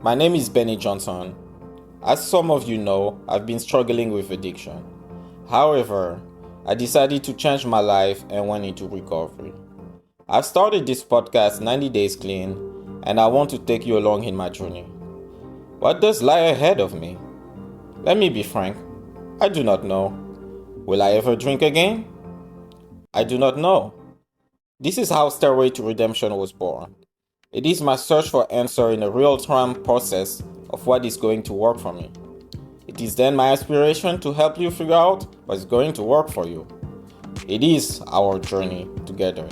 My name is Benny Johnson. As some of you know, I've been struggling with addiction. However, I decided to change my life and went into recovery. I've started this podcast 90 Days Clean, and I want to take you along in my journey. What does lie ahead of me? Let me be frank, I do not know. Will I ever drink again? I do not know. This is how Stairway to Redemption was born. It is my search for answer in a real-time process of what is going to work for me. It is then my aspiration to help you figure out what's going to work for you. It is our journey together.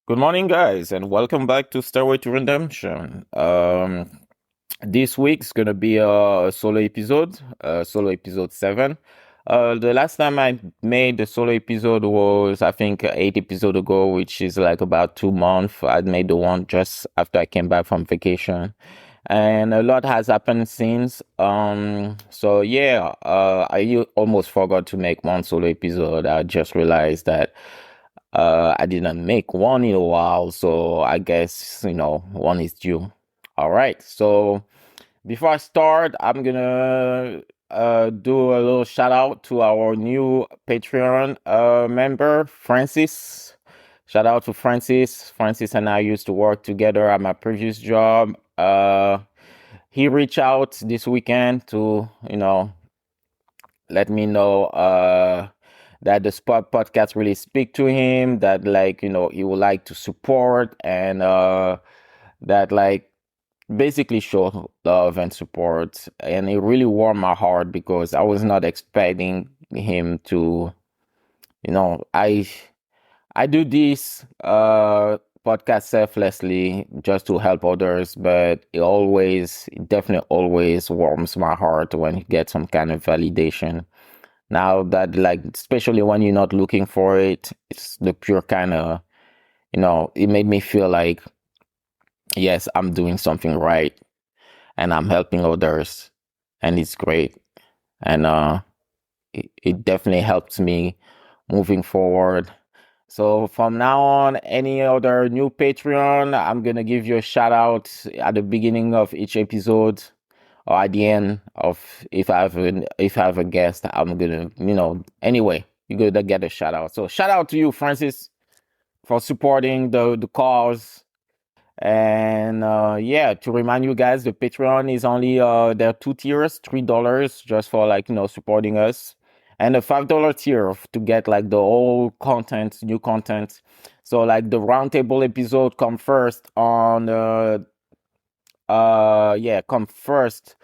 Good morning, guys, and welcome back to Stairway to Redemption. This week's gonna be a solo episode, solo episode 7. The last time I made the solo episode was, I think, 8 episodes ago, which is like about 2 months. I made the one just after I came back from vacation, and a lot has happened since. So yeah, I almost forgot to make one solo episode. I just realized that I didn't make one in a while, so I guess, one is due. All right, so before I start, I'm gonna do a little shout out to our new Patreon member, Francis. Shout out to Francis. Francis and I used to work together at my previous job. He reached out this weekend to, let me know that the Spot podcast really speak to him, that he would like to support, and that basically show love and support. And it really warmed my heart because I was not expecting him to, I do this podcast selflessly just to help others, but it definitely always warms my heart when you get some kind of validation. Now that, especially when you're not looking for it, it's the pure kind of, it made me feel like, yes, I'm doing something right and I'm helping others, and it's great. And it definitely helps me moving forward. So from now on, any other new Patreon, I'm going to give you a shout out at the beginning of each episode, or at the end of, if I have a guest, I'm gonna, anyway, you're gonna get a shout out. So shout out to you, Francis, for supporting the cause. And to remind you guys, the Patreon is only there are 2 tiers, $3 just for supporting us, and a $5 tier to get the whole content, new content. So the roundtable episode come first on come first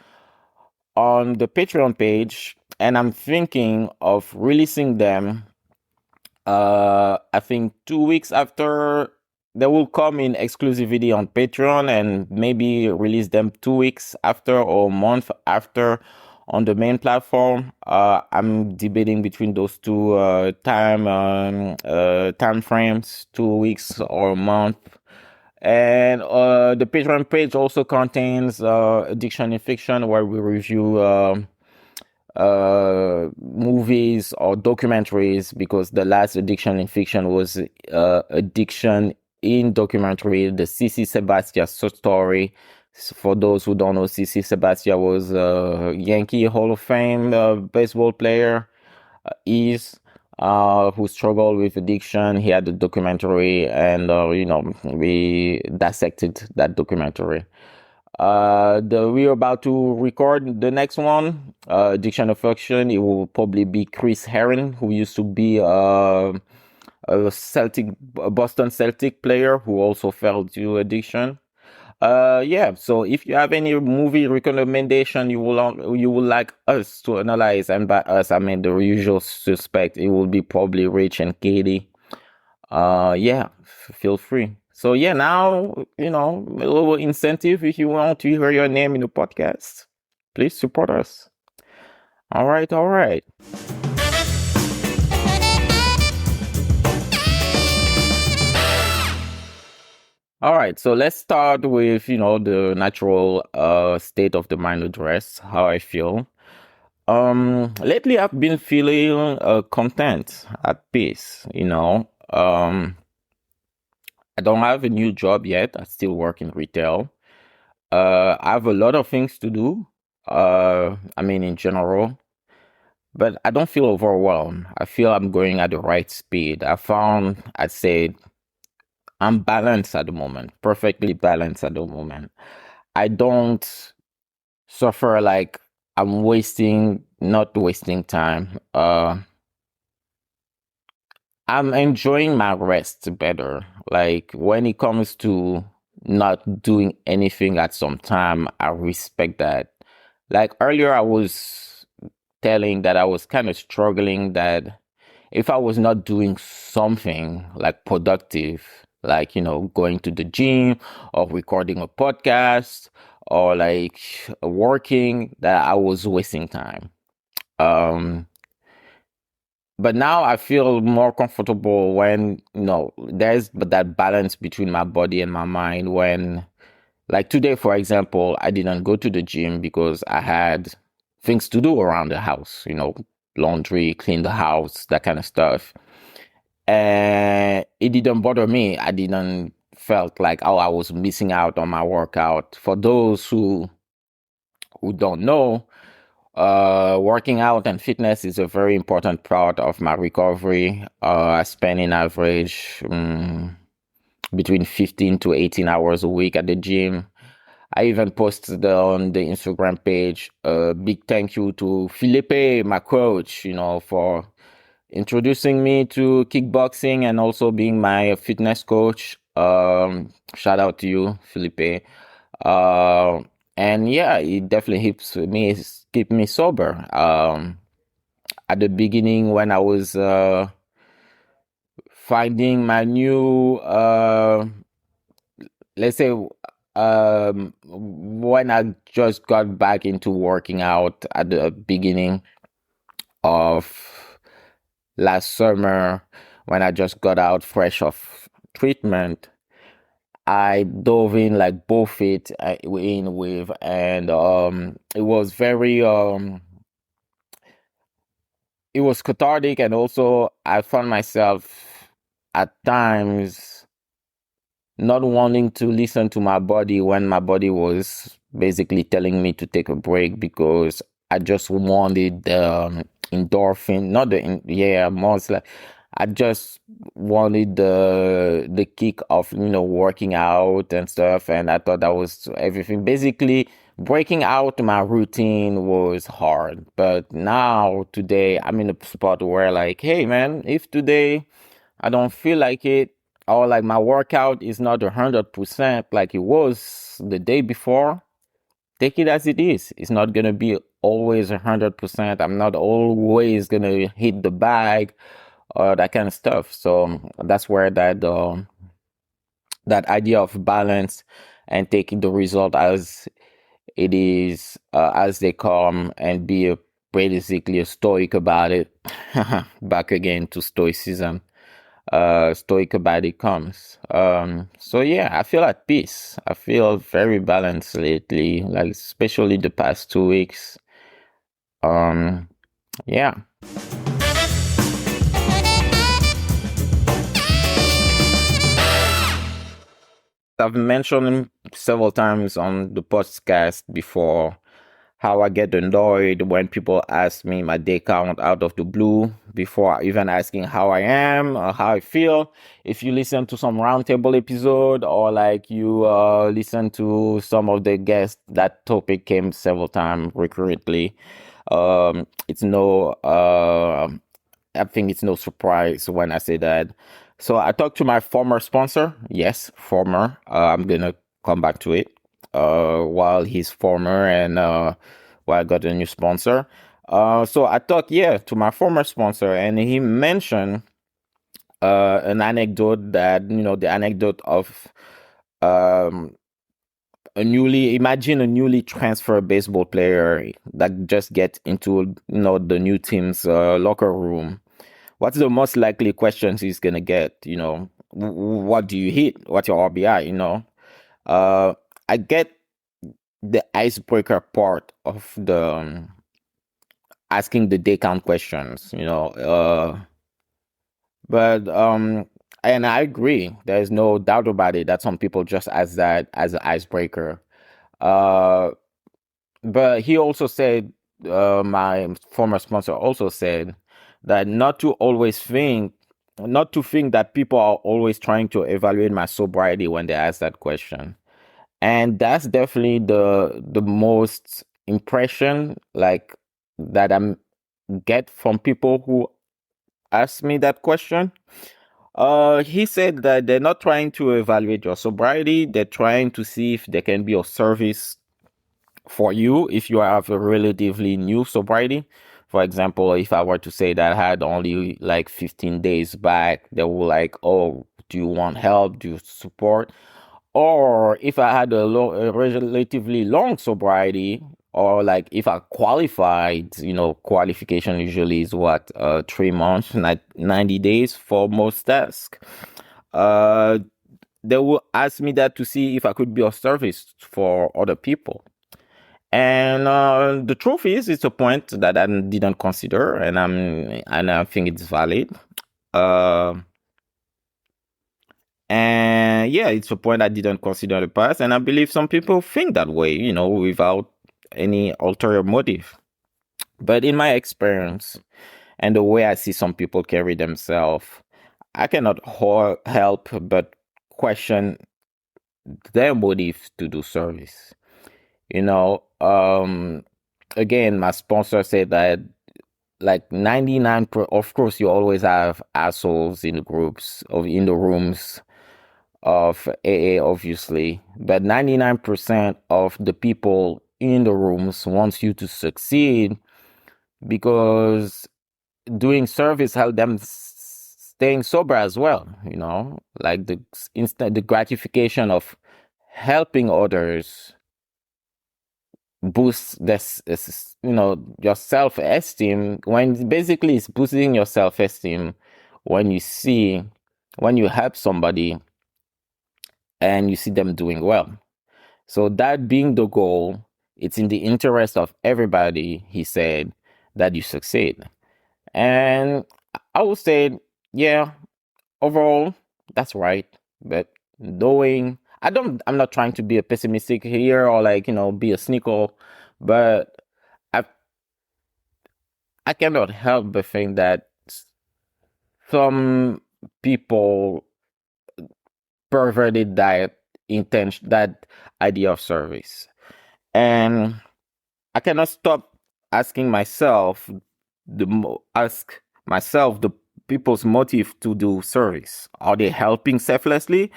on the Patreon page, and I'm thinking of releasing them I think 2 weeks after. They will come in exclusivity on Patreon, and maybe release them 2 weeks after or a month after on the main platform. I'm debating between those two time frames, 2 weeks or a month. And the Patreon page also contains Addiction in Fiction, where we review movies or documentaries, because the last Addiction in Fiction was Addiction in Documentary, the CC Sabathia story. For those who don't know, CC Sabathia was a Yankee Hall of Fame baseball player. Who struggled with addiction. He had a documentary, and we dissected that documentary. We're about to record the next one, Addiction of Fiction. It will probably be Chris Herron, who used to be a Boston Celtic player who also fell to addiction. So if you have any movie recommendation you would like us to analyze, and by us I mean the usual suspect, it will be probably Rich and Katie. Feel free. So now, a little incentive: if you want to hear your name in the podcast, please support us. All right. All right, so let's start with, the natural state of the mind address, how I feel. Lately I've been feeling content, at peace. I don't have a new job yet. I still work in retail. I have a lot of things to do. I mean, in general, but I don't feel overwhelmed. I feel I'm going at the right speed. I'd say I'm balanced at the moment, perfectly balanced at the moment. I don't suffer like I'm not wasting time. I'm enjoying my rest better. Like when it comes to not doing anything at some time, I respect that. Like earlier, I was telling that I was kind of struggling that if I was not doing something like productive, like, going to the gym or recording a podcast or like working, that I was wasting time. Um, but now I feel more comfortable when, there's that balance between my body and my mind. When, like today, for example, I didn't go to the gym because I had things to do around the house, laundry, clean the house, that kind of stuff. And it didn't bother me. I didn't felt like, oh, I was missing out on my workout. For those who don't know, working out and fitness is a very important part of my recovery. I spend in average between 15 to 18 hours a week at the gym. I even posted on the Instagram page a big thank you to Felipe, my coach, for introducing me to kickboxing and also being my fitness coach. Shout out to you, Felipe. Uh, and yeah, it definitely keep me sober. At the beginning, when I was finding my new, let's say, when I just got back into working out at the beginning of last summer, when I just got out fresh off treatment, I dove in like both feet in with, and it was it was cathartic, and also I found myself at times not wanting to listen to my body when my body was basically telling me to take a break because I just wanted the endorphin, not the, yeah, most like I just wanted the kick of, working out and stuff. And I thought that was everything. Basically, breaking out my routine was hard. But now, today, I'm in a spot where, like, hey, man, if today I don't feel like it, or like my workout is not 100% like it was the day before, take it as it is. It's not gonna be always 100%. I'm not always gonna hit the bag or that kind of stuff. So that's where that idea of balance and taking the result as it is, as they come, and be basically a stoic about it. Back again to stoicism. Stoic about it comes. So yeah, I feel at peace. I feel very balanced lately, like especially the past 2 weeks. Um, yeah. I've mentioned several times on the podcast before how I get annoyed when people ask me my day count out of the blue before even asking how I am or how I feel. If you listen to some roundtable episode, or like you listen to some of the guests, that topic came several times recurrently. It's no I think it's no surprise when I say that. So I talked to my former sponsor. Yes, former. I'm gonna come back to it. While he's former, and while I got a new sponsor. So I talked, yeah, to my former sponsor, and he mentioned an anecdote that, the anecdote of um imagine a newly transferred baseball player that just get into, the new team's locker room, what's the most likely questions he's gonna get? What do you hit? What's your RBI? Uh, I get the icebreaker part of the asking the day count questions. But and I agree. There's no doubt about it that some people just ask that as an icebreaker. Uh, but he also said, my former sponsor also said that not to think that people are always trying to evaluate my sobriety when they ask that question. And that's definitely the most impression like that I'm get from people who ask me that question. He said that they're not trying to evaluate your sobriety. They're trying to see if they can be of service for you if you have a relatively new sobriety. For example, if I were to say that I had only like 15 days back, they were like, oh, do you want help? Do you support? Or if I had a relatively long sobriety, or like if I qualified, qualification usually is what, 3 months, 90 days for most tasks. Uh, they will ask me that to see if I could be of service for other people. And the truth is, it's a point that I didn't consider, and I think it's valid. Uh, and yeah, it's a point I didn't consider in the past, and I believe some people think that way, without any ulterior motive. But in my experience and the way I see some people carry themselves, I cannot help but question their motive to do service. You know, again, my sponsor said that like 99 of course you always have assholes in the groups of in the rooms of AA, obviously, but 99% of the people in the rooms wants you to succeed because doing service help them staying sober as well, like the gratification of helping others boost this, your self-esteem, when basically it's boosting your self-esteem when you help somebody and you see them doing well. So that being the goal, it's in the interest of everybody, he said, that you succeed. And I would say, yeah, overall, that's right. But I'm not trying to be a pessimistic here or like, be a cynical, but I I cannot help but think that some people perverted that idea of service. And I cannot stop asking myself ask myself the people's motive to do service. Are they helping selflessly,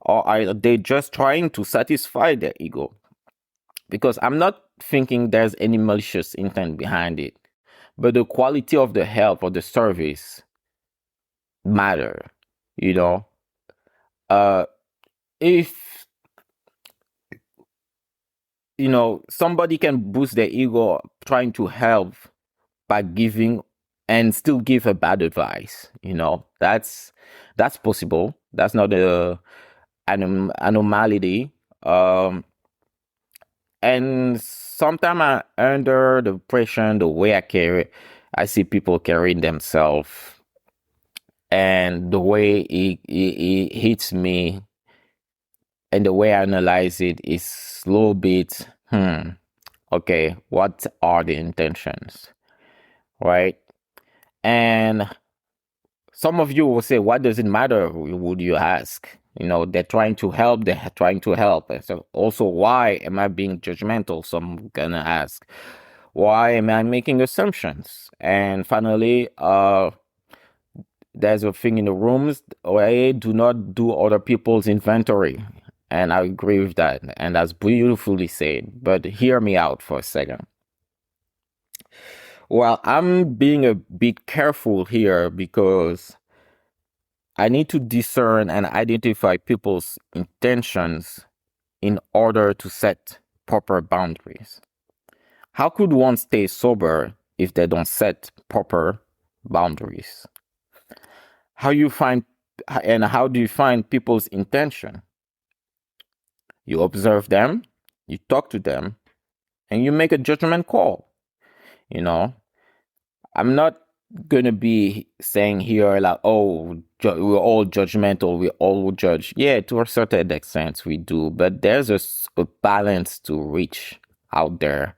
or are they just trying to satisfy their ego? Because I'm not thinking there's any malicious intent behind it, but the quality of the help or the service matter. You know, uh, if somebody can boost their ego trying to help by giving and still give a bad advice, that's possible. That's not an anomaly. And sometimes under the pressure, the way I see people carrying themselves, and the way it hits me, and the way I analyze it is a little bit, okay, what are the intentions, right? And some of you will say, what does it matter? Would you ask? They're trying to help. They're trying to help. So also, why am I being judgmental? Some gonna ask, why am I making assumptions? And finally, there's a thing in the rooms where do not do other people's inventory. And I agree with that. And that's beautifully said. But hear me out for a second. Well, I'm being a bit careful here because I need to discern and identify people's intentions in order to set proper boundaries. How could one stay sober if they don't set proper boundaries? how you find and how do you find people's intention? You observe them, you talk to them, and you make a judgment call. You know, I'm not gonna be saying here like, oh, we're all judgmental, we all judge. Yeah, to a certain extent we do, but there's a balance to reach out there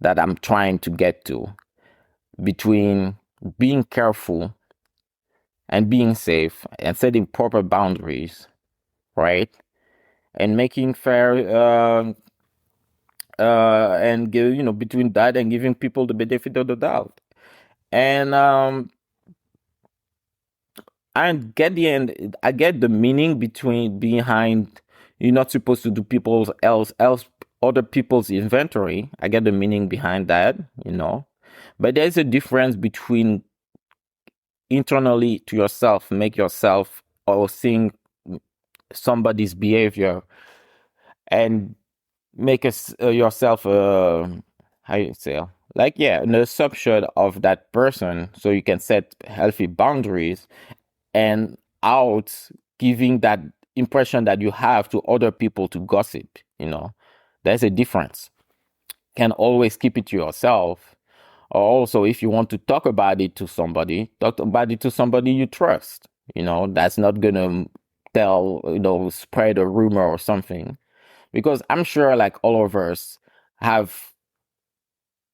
that I'm trying to get to between being careful and being safe and setting proper boundaries, right? And making fair and give, between that and giving people the benefit of the doubt. And I get the meaning behind you're not supposed to do people's else other people's inventory. I get the meaning behind that. But there's a difference between internally to yourself, make yourself or seeing somebody's behavior and make yourself how you say, like, yeah, an assumption of that person so you can set healthy boundaries and out giving that impression that you have to other people to gossip. There's a difference. Can always keep it to yourself, or also if you want to talk about it to somebody, talk about it to somebody you trust. That's not gonna spread a rumor or something, because I'm sure like all of us have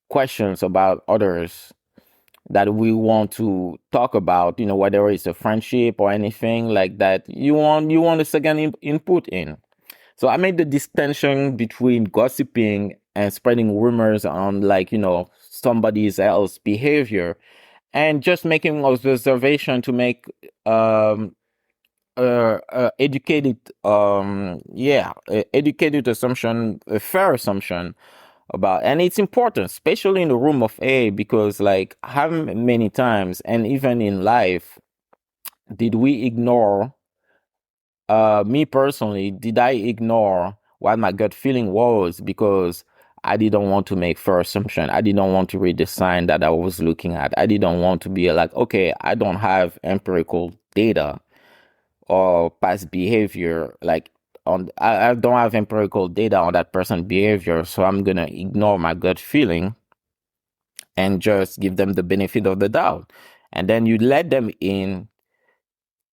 questions about others that we want to talk about, whether it's a friendship or anything like that. You want a second input in. So I made the distinction between gossiping and spreading rumors on, like, somebody's else behavior, and just making observation to make educated educated assumption, a fair assumption about. And it's important, especially in the room of A, because like how many times, and even in life, did we ignore, me personally, did I ignore what my gut feeling was because I didn't want to make fair assumption? I didn't want to read the sign that I was looking at. I didn't want to be like, okay, I don't have empirical data or past behavior, like I don't have empirical data on that person's behavior, so I'm gonna ignore my gut feeling and just give them the benefit of the doubt. And then you let them in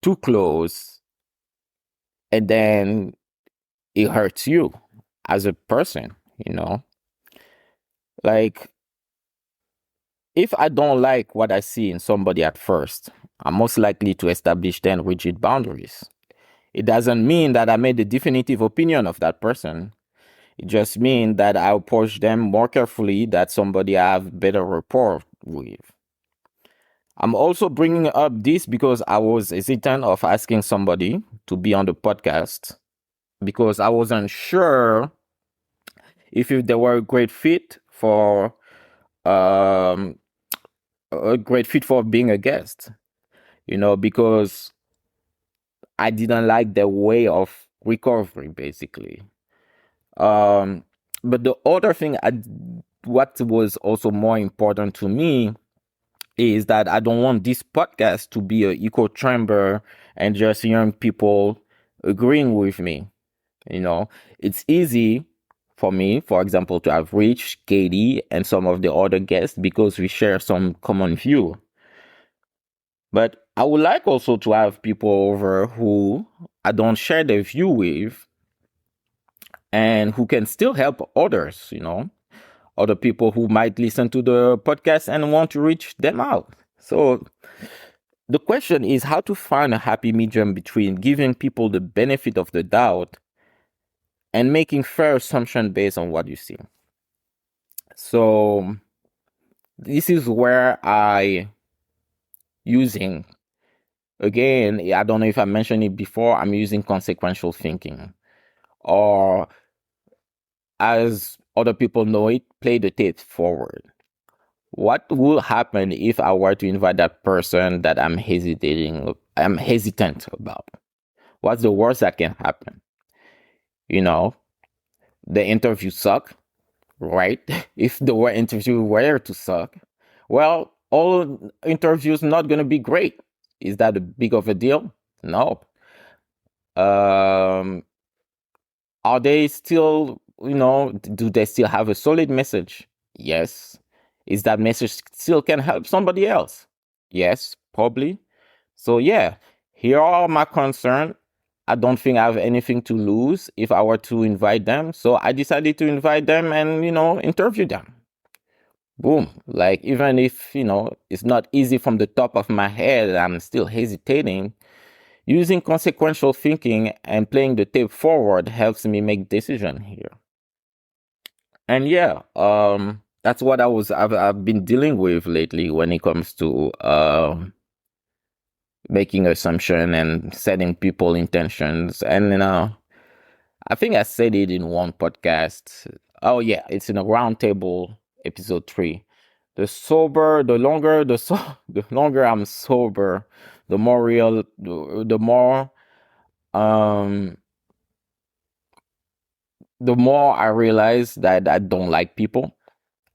too close, and then it hurts you as a person. Like, if I don't like what I see in somebody at first, I'm most likely to establish then rigid boundaries. It doesn't mean that I made a definitive opinion of that person. It just means that I'll approach them more carefully, that somebody I have better rapport with. I'm also bringing up this because I was hesitant of asking somebody to be on the podcast because I wasn't sure if they were um, a great fit for being a guest, because I didn't like their way of recovery, basically. But the other thing, what was also more important to me, is that I don't want this podcast to be an echo chamber and just young people agreeing with me. It's easy for me, for example, to have Rich, Katie, and some of the other guests because we share some common view. But I would like also to have people over who I don't share their view with and who can still help others, other people who might listen to the podcast and want to reach them out. So the question is how to find a happy medium between giving people the benefit of the doubt and making fair assumption based on what you see. So this is where using, again, I don't know if I mentioned it before, I'm using consequential thinking, or as other people know it, play the tape forward. What will happen if I were to invite that person that I'm hesitant about? What's the worst that can happen? The interview suck, right? If the interview were to suck, well, all interviews not going to be great. Is that a big of a deal? No. Um, are they still, do they still have a solid message? Yes. Is that message still can help somebody else? Yes, probably. So yeah, here are my concerns. I don't think I have anything to lose if I were to invite them. So I decided to invite them and, interview them. Boom. Like, even if, it's not easy from the top of my head, I'm still hesitating. Using consequential thinking and playing the tape forward helps me make decision here. And yeah, that's what I've been dealing with lately when it comes to making assumption and setting people intentions. And I think I said it in one podcast. Oh yeah, it's in a roundtable episode 3. The longer I'm sober, the more real, um the more I realize that I don't like people.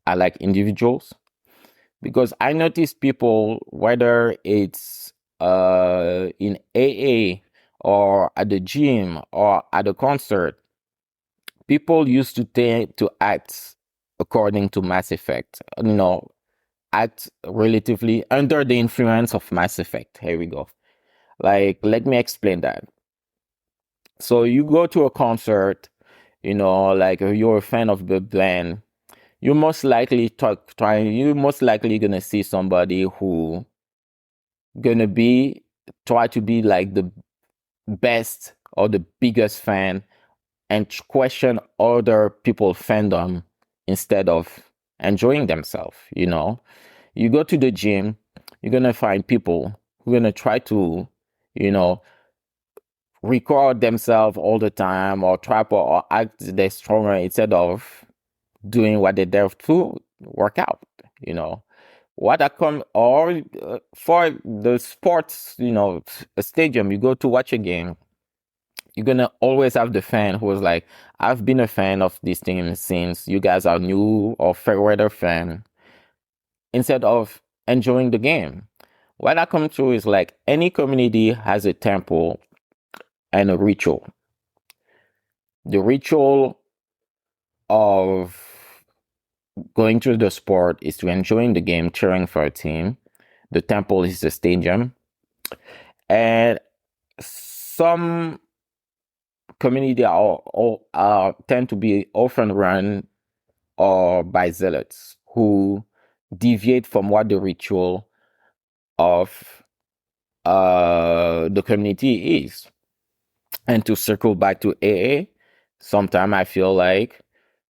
I like individuals, because I notice people, whether it's in AA or at the gym or at a concert, people used to tend to act according to Mass Effect. Act relatively under the influence of Mass Effect. Here we go. Like, let me explain that. So you go to a concert, like you're a fan of the band, you're most likely gonna see somebody who gonna be try to be like the best or the biggest fan and question other people's fandom instead of enjoying themselves. You go to the gym, you're gonna find people who are gonna try to, you know, record themselves all the time, or trap or act they're stronger instead of doing what they're there to work out. You know what I come or For the sports, a stadium, you go to watch a game, you're gonna always have the fan who is like, I've been a fan of this team since you guys are new or fair weather fan, instead of enjoying the game. What I come to is like any community has a temple and a ritual. The ritual of going to the sport is to enjoying the game, cheering for a team. The temple is the stadium. And some community tend to be often run or by zealots who deviate from what the ritual of the community is. And to circle back to AA, sometimes I feel like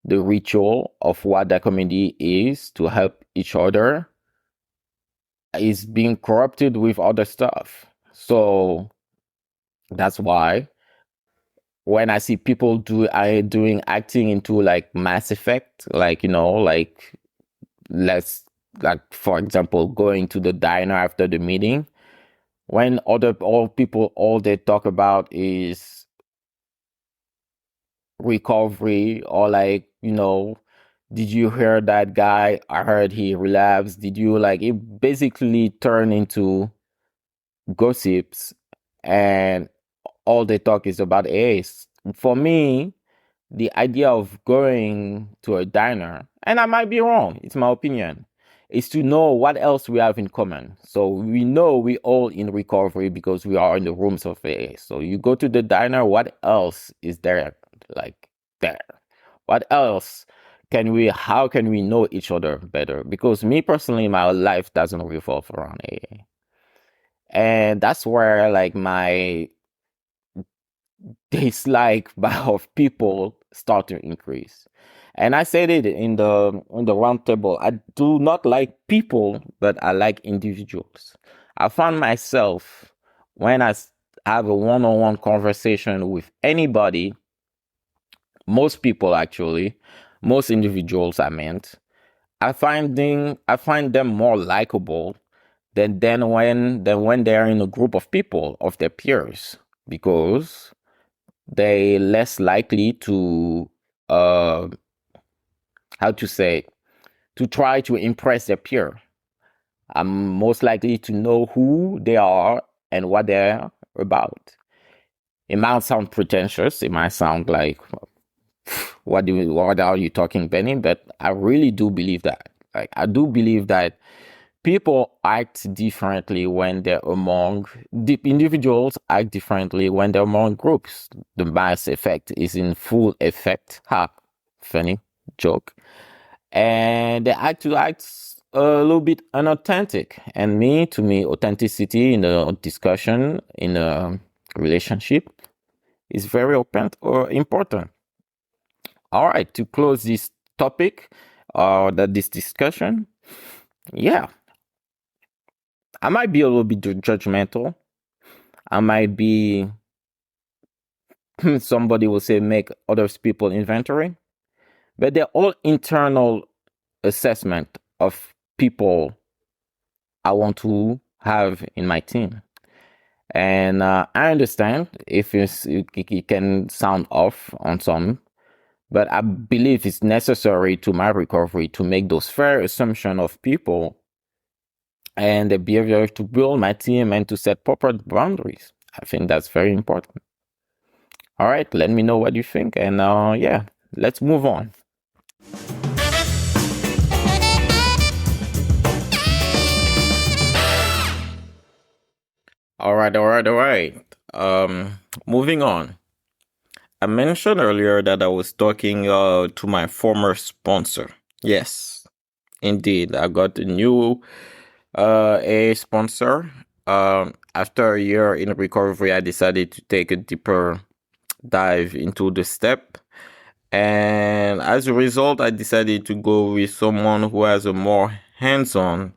the ritual of what the community is to help each other is being corrupted with other stuff. So that's why when I see people doing acting into like Mass Effect, like let's like for example going to the diner after the meeting, when all they talk about is recovery, or like, did you hear that guy? I heard he relapsed. Did you like it? Basically turn into gossips, and all they talk is about Ace. For me, the idea of going to a diner, and I might be wrong, it's my opinion, is to know what else we have in common. So we know we all in recovery because we are in the rooms of AA. So you go to the diner, what else is there? Like there. What else how can we know each other better? Because me personally, my life doesn't revolve around AA. And that's where like my dislike of people start to increase. And I said it in the round table. I do not like people, but I like individuals. I found myself when have a one-on-one conversation with anybody, most people actually, most individuals I meant, I find them more likable than when they're in a group of people of their peers, because they less likely to how to say to try to impress their peer. I'm most likely to know who they are and what they're about. It might sound pretentious. It might sound like, what are you talking, Benny? But I really do believe that. Like, I do believe that people act differently when they're among deep individuals act differently when they're among groups. The mass effect is in full effect. Ha, funny joke. And they act a little bit unauthentic. And to me, authenticity in a discussion, in a relationship, is very open or important. All right, to close this topic, this discussion, yeah, I might be a little bit judgmental. I might be, somebody will say, make others people inventory, but they're all internal assessment of people I want to have in my team. And I understand if it can sound off on some, but I believe it's necessary to my recovery to make those fair assumptions of people and the behavior to build my team and to set proper boundaries. I think that's very important. All right, let me know what you think. And yeah, let's move on. All right, all right, all right. Moving on. I mentioned earlier that I was talking to my former sponsor. Yes, indeed. I got a new a sponsor. After a year in recovery, I decided to take a deeper dive into the step. And as a result, I decided to go with someone who has a more hands-on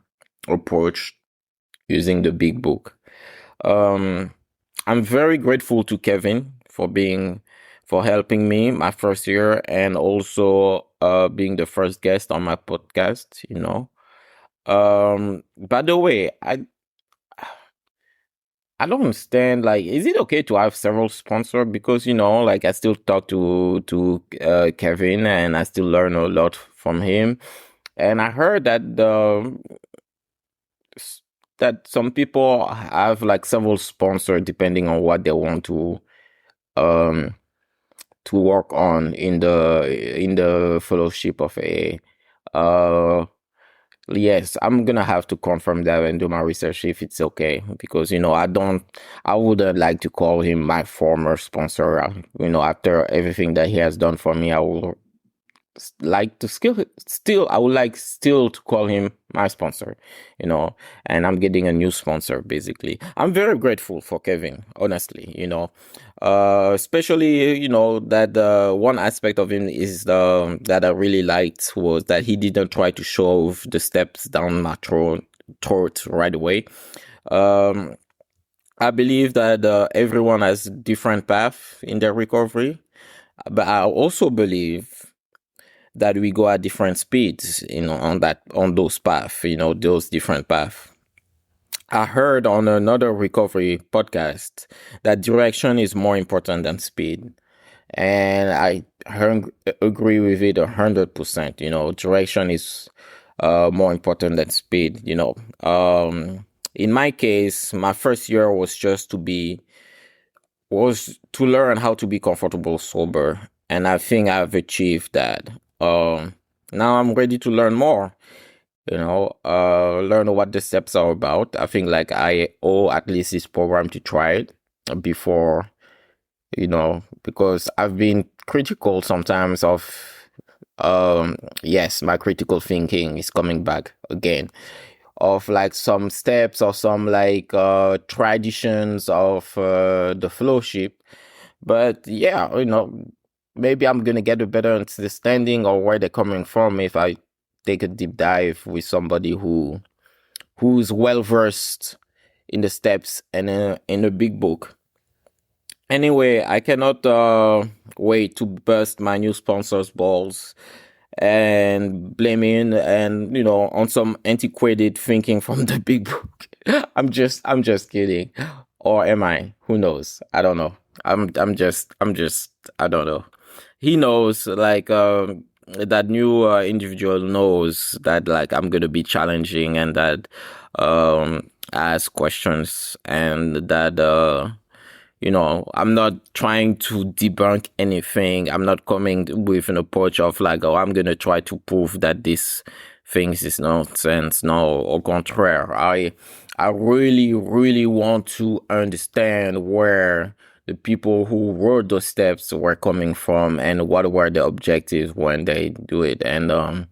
approach using the big book. I'm very grateful to Kevin for helping me my first year and also being the first guest on my podcast, you know. By the way, I don't understand, like, is it okay to have several sponsors? Because, you know, like, I still talk to Kevin and I still learn a lot from him. And I heard that some people have like several sponsors depending on what they want um to work on in the fellowship of a yes, I'm gonna have to confirm that and do my research if it's okay, because you know I wouldn't like to call him my former sponsor. You know, after everything that he has done for me, I will like to still I would like still to call him my sponsor, you know. And I'm getting a new sponsor. Basically, I'm very grateful for Kevin, honestly, you know. Especially, you know, that one aspect of him is that I really liked was that he didn't try to shove the steps down my throat right away. um I believe that everyone has different path in their recovery, but I also believe that we go at different speeds, you know, on those paths, you know, those different paths. I heard on another recovery podcast that direction is more important than speed. And I agree with it 100%. You know, direction is more important than speed, you know. In my case, my first year was to learn how to be comfortable sober, and I think I've achieved that. Now I'm ready to learn more, you know, learn what the steps are about. I think like I owe at least this program to try it before, you know, because I've been critical sometimes of yes, my critical thinking is coming back again, of like some steps or some like traditions of the fellowship. But yeah, you know, maybe I'm gonna get a better understanding of where they're coming from if I take a deep dive with somebody who's well versed in the steps and in the big book. Anyway, I cannot wait to burst my new sponsors balls and blaming and, you know, on some antiquated thinking from the big book. I'm just kidding. Or am I? Who knows? I don't know. I'm just I don't know. He knows, like that new individual knows that like I'm gonna be challenging and that ask questions and that I'm not trying to debunk anything. I'm not coming with an approach of like, oh, I'm gonna try to prove that this things is nonsense. No, au contraire. I really, really want to understand where the people who wrote those steps were coming from and what were the objectives when they do it. And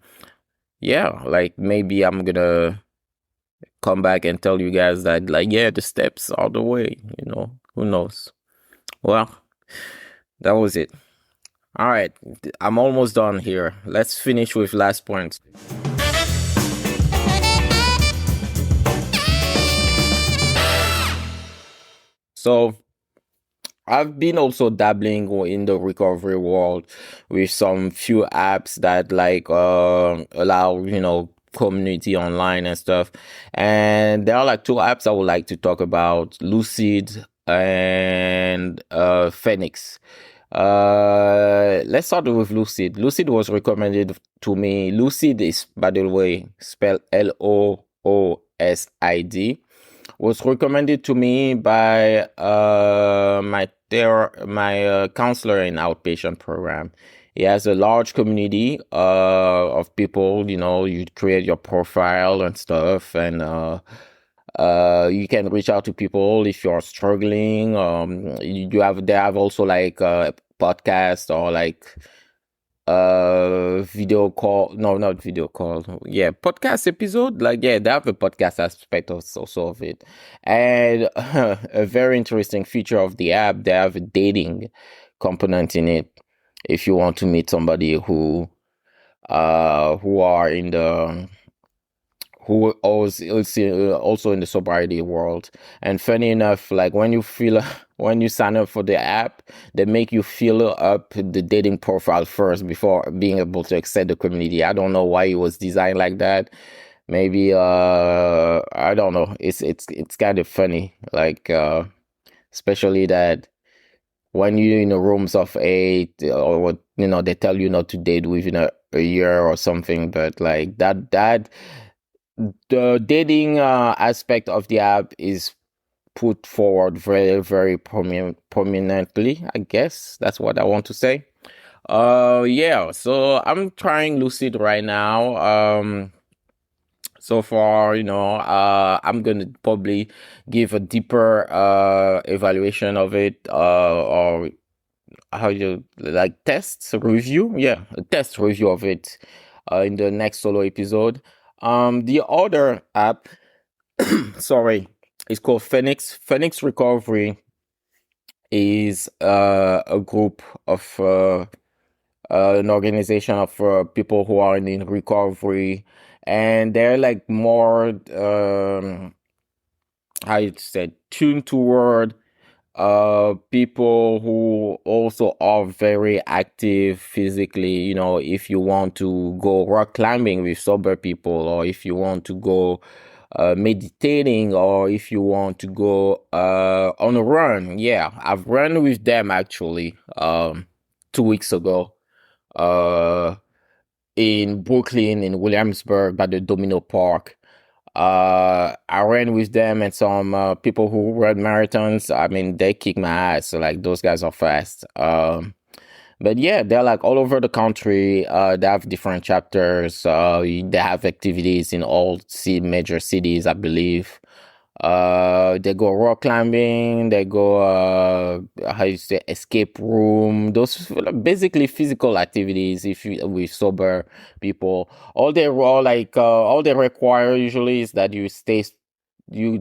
yeah, like maybe I'm gonna come back and tell you guys that like yeah, the steps are the way, who knows. Well, that was it. All right, I'm almost done here. Let's finish with last points. So I've been also dabbling in the recovery world with some few apps that like allow community online and stuff. And there are like two apps I would like to talk about: Lucid and Phoenix. Let's start with Lucid. Lucid was recommended to me. Lucid is, by the way, spelled Loosid. Was recommended to me by my counselor in outpatient program. He has a large community of people. You create your profile and stuff, and you can reach out to people if you're struggling. They have also like a podcast or like video call, no, not video call, yeah, podcast episode, like yeah, they have a podcast aspect also of it. And a very interesting feature of the app, they have a dating component in it if you want to meet somebody who are in the who also in the sobriety world. And funny enough, like when you sign up for the app, they make you fill up the dating profile first before being able to access the community. I don't know why it was designed like that. Maybe I don't know. It's kind of funny, like especially that when you're in the rooms of 8, or they tell you not to date within a year or something, but like that the dating aspect of the app is put forward very, very prominently. I guess that's what I want to say. Yeah, so I'm trying Lucid right now. So far, I'm gonna probably give a deeper evaluation of it, or how you like tests review, yeah, a test review of it in the next solo episode. The other app, sorry, is called Phoenix Recovery. Is a group of an organization of people who are in recovery, and they're like more how you said tuned toward people who also are very active physically. If you want to go rock climbing with sober people, or if you want to go meditating, or if you want to go on a run. Yeah, I've run with them actually 2 weeks ago in Brooklyn, in Williamsburg, by the Domino Park. I ran with them and some people who run marathons. I mean, they kick my ass. So like those guys are fast. But yeah, they're like all over the country. They have different chapters. They have activities in all major cities, I believe. They go rock climbing. They go how you say, escape room. Those basically physical activities. If you with sober people, all they require usually is that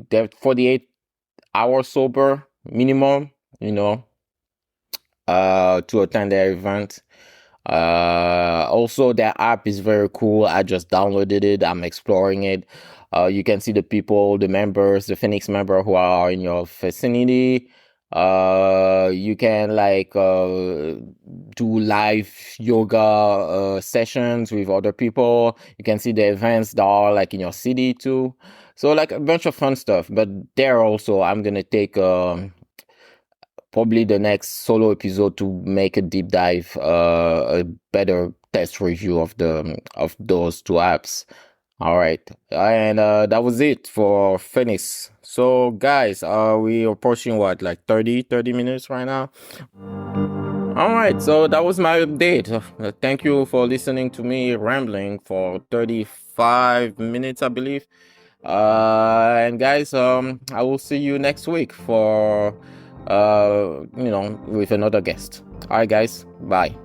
they're 48 hours sober minimum. To attend their event. Also, their app is very cool. I just downloaded it. I'm exploring it. You can see the people, the members, the Phoenix member who are in your vicinity. You can like do live yoga sessions with other people. You can see the events that are like in your city too. So like a bunch of fun stuff. But there also, I'm gonna take probably the next solo episode to make a deep dive, a better test review of those two apps. All right, and that was it for Phoenix. So guys, we approaching what, like 30 minutes right now? All right, so that was my update. Thank you for listening to me rambling for 35 minutes, I believe. And guys, I will see you next week for with another guest. All right, guys, bye.